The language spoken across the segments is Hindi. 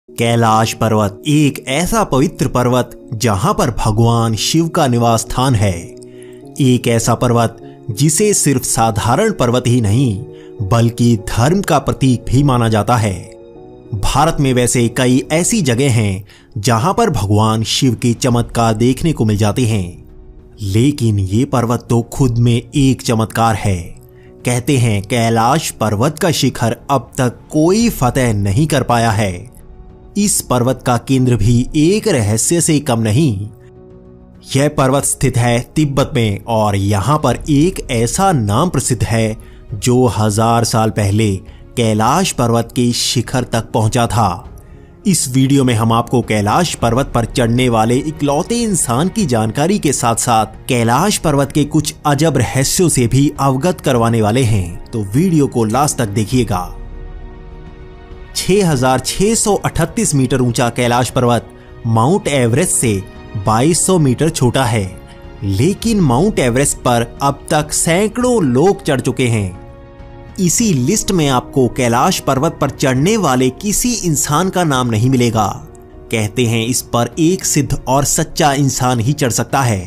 कैलाश पर्वत एक ऐसा पवित्र पर्वत जहां पर भगवान शिव का निवास स्थान है। एक ऐसा पर्वत जिसे सिर्फ साधारण पर्वत ही नहीं बल्कि धर्म का प्रतीक भी माना जाता है। भारत में वैसे कई ऐसी जगह हैं जहां पर भगवान शिव के चमत्कार देखने को मिल जाते हैं, लेकिन ये पर्वत तो खुद में एक चमत्कार है। कहते हैं कैलाश पर्वत का शिखर अब तक कोई फतेह नहीं कर पाया है। इस पर्वत का केंद्र भी एक रहस्य से कम नहीं। यह पर्वत स्थित है तिब्बत में और यहाँ पर एक ऐसा नाम प्रसिद्ध है जो 1000 साल पहले कैलाश पर्वत के शिखर तक पहुंचा था। इस वीडियो में हम आपको कैलाश पर्वत पर चढ़ने वाले इकलौते इंसान की जानकारी के साथ साथ कैलाश पर्वत के कुछ अजब रहस्यों से भी अवगत करवाने वाले हैं, तो वीडियो को लास्ट तक देखिएगा। 6638 मीटर ऊंचा कैलाश पर्वत माउंट एवरेस्ट से 2200 मीटर छोटा है, लेकिन माउंट एवरेस्ट पर अब तक सैकड़ों लोग चढ़ चुके हैं। इसी लिस्ट में आपको कैलाश पर्वत पर चढ़ने वाले किसी इंसान का नाम नहीं मिलेगा। कहते हैं इस पर एक सिद्ध और सच्चा इंसान ही चढ़ सकता है।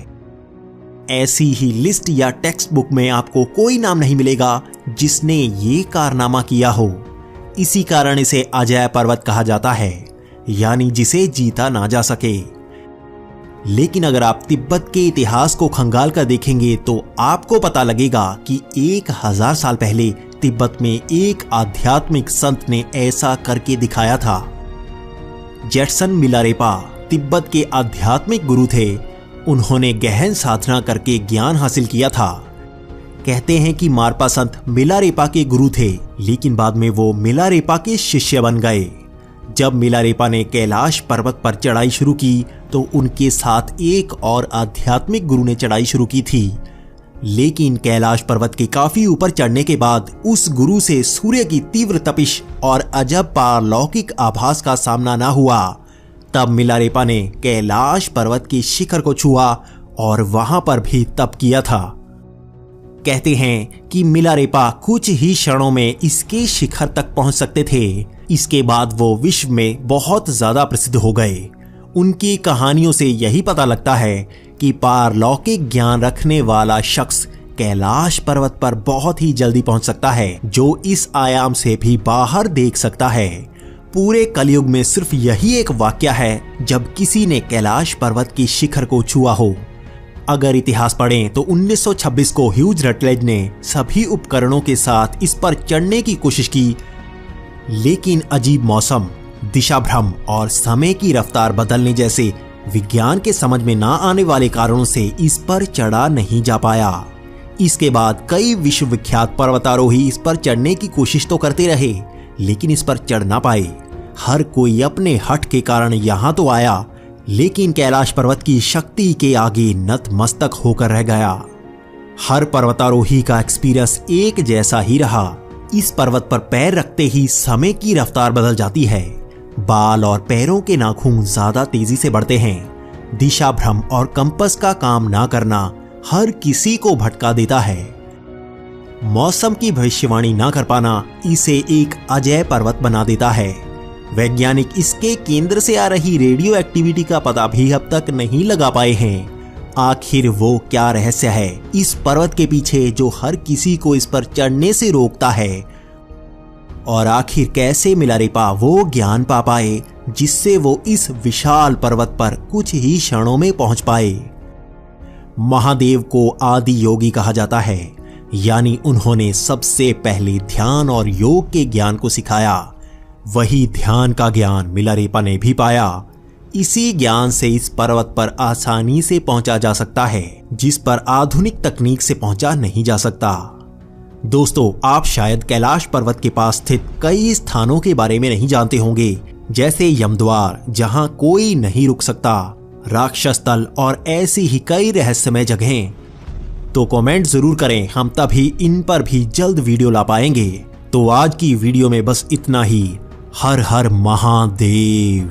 ऐसी ही लिस्ट या टेक्स्ट बुक में आपको कोई नाम नहीं मिलेगा जिसने ये कारनामा किया हो। इसी कारण इसे अजय पर्वत कहा जाता है, यानी जिसे जीता ना जा सके। लेकिन अगर आप तिब्बत के इतिहास को खंगाल कर देखेंगे तो आपको पता लगेगा कि 1000 साल पहले तिब्बत में एक आध्यात्मिक संत ने ऐसा करके दिखाया था। जेटसन मिलारेपा तिब्बत के आध्यात्मिक गुरु थे। उन्होंने गहन साधना करके ज्ञान हासिल किया था। कहते हैं कि मारपा संत मिलारेपा के गुरु थे, लेकिन बाद में वो मिलारेपा के शिष्य बन गए। जब मिलारेपा ने कैलाश पर्वत पर चढ़ाई शुरू की तो उनके साथ एक और आध्यात्मिक गुरु ने चढ़ाई शुरू की थी। लेकिन कैलाश पर्वत के काफी ऊपर चढ़ने के बाद उस गुरु से सूर्य की तीव्र तपिश और अजब पारलौकिक आभास का सामना न हुआ। तब मिलारेपा ने कैलाश पर्वत के शिखर को छुआ और वहां पर भी तप किया था। कहते हैं कि मिलारेपा कुछ ही क्षणों में इसके शिखर तक पहुंच सकते थे। इसके बाद वो विश्व में बहुत ज्यादा प्रसिद्ध हो गए। उनकी कहानियों से यही पता लगता है कि पारलौकिक ज्ञान रखने वाला शख्स कैलाश पर्वत पर बहुत ही जल्दी पहुंच सकता है, जो इस आयाम से भी बाहर देख सकता है। पूरे कलयुग में सिर्फ यही एक वाक्य है जब किसी ने कैलाश पर्वत की शिखर को छुआ हो। अगर इतिहास पढ़ें तो 1926 को ह्यूज रटलेज ने सभी उपकरणों के साथ इस पर चढ़ने की कोशिश की, लेकिन अजीब मौसम, दिशा भ्रम और समय की रफ्तार बदलने जैसे विज्ञान के समझ में ना आने वाले कारणों से इस पर चढ़ा नहीं जा पाया। इसके बाद कई विश्वविख्यात पर्वतारोही इस पर चढ़ने की कोशिश तो करते रहे, लेकिन इस पर चढ़ ना पाए। हर कोई अपने हठ के कारण यहां तो आया, लेकिन कैलाश पर्वत की शक्ति के आगे नतमस्तक होकर रह गया। हर पर्वतारोही का एक्सपीरियंस एक जैसा ही रहा। इस पर्वत पर पैर रखते ही समय की रफ्तार बदल जाती है। बाल और पैरों के नाखून ज्यादा तेजी से बढ़ते हैं। दिशा भ्रम और कंपास का काम ना करना हर किसी को भटका देता है। मौसम की भविष्यवाणी ना कर पाना इसे एक अजय पर्वत बना देता है। वैज्ञानिक इसके केंद्र से आ रही रेडियो एक्टिविटी का पता भी अब तक नहीं लगा पाए हैं। आखिर वो क्या रहस्य है इस पर्वत के पीछे जो हर किसी को इस पर चढ़ने से रोकता है, और आखिर कैसे मिलारेपा वो ज्ञान पा पाए जिससे वो इस विशाल पर्वत पर कुछ ही क्षणों में पहुंच पाए। महादेव को आदि योगी कहा जाता है, यानी उन्होंने सबसे पहले ध्यान और योग के ज्ञान को सिखाया। वही ध्यान का ज्ञान मिलारेपा ने भी पाया। इसी ज्ञान से इस पर्वत पर आसानी से पहुंचा जा सकता है, जिस पर आधुनिक तकनीक से पहुंचा नहीं जा सकता। दोस्तों, आप शायद कैलाश पर्वत के पास स्थित कई स्थानों के बारे में नहीं जानते होंगे, जैसे यमद्वार जहां कोई नहीं रुक सकता, राक्षस तल और ऐसी ही कई रहस्यमय जगहें। तो कमेंट जरूर करें, हम तभी इन पर भी जल्द वीडियो ला पाएंगे। तो आज की वीडियो में बस इतना ही। हर हर महादेव।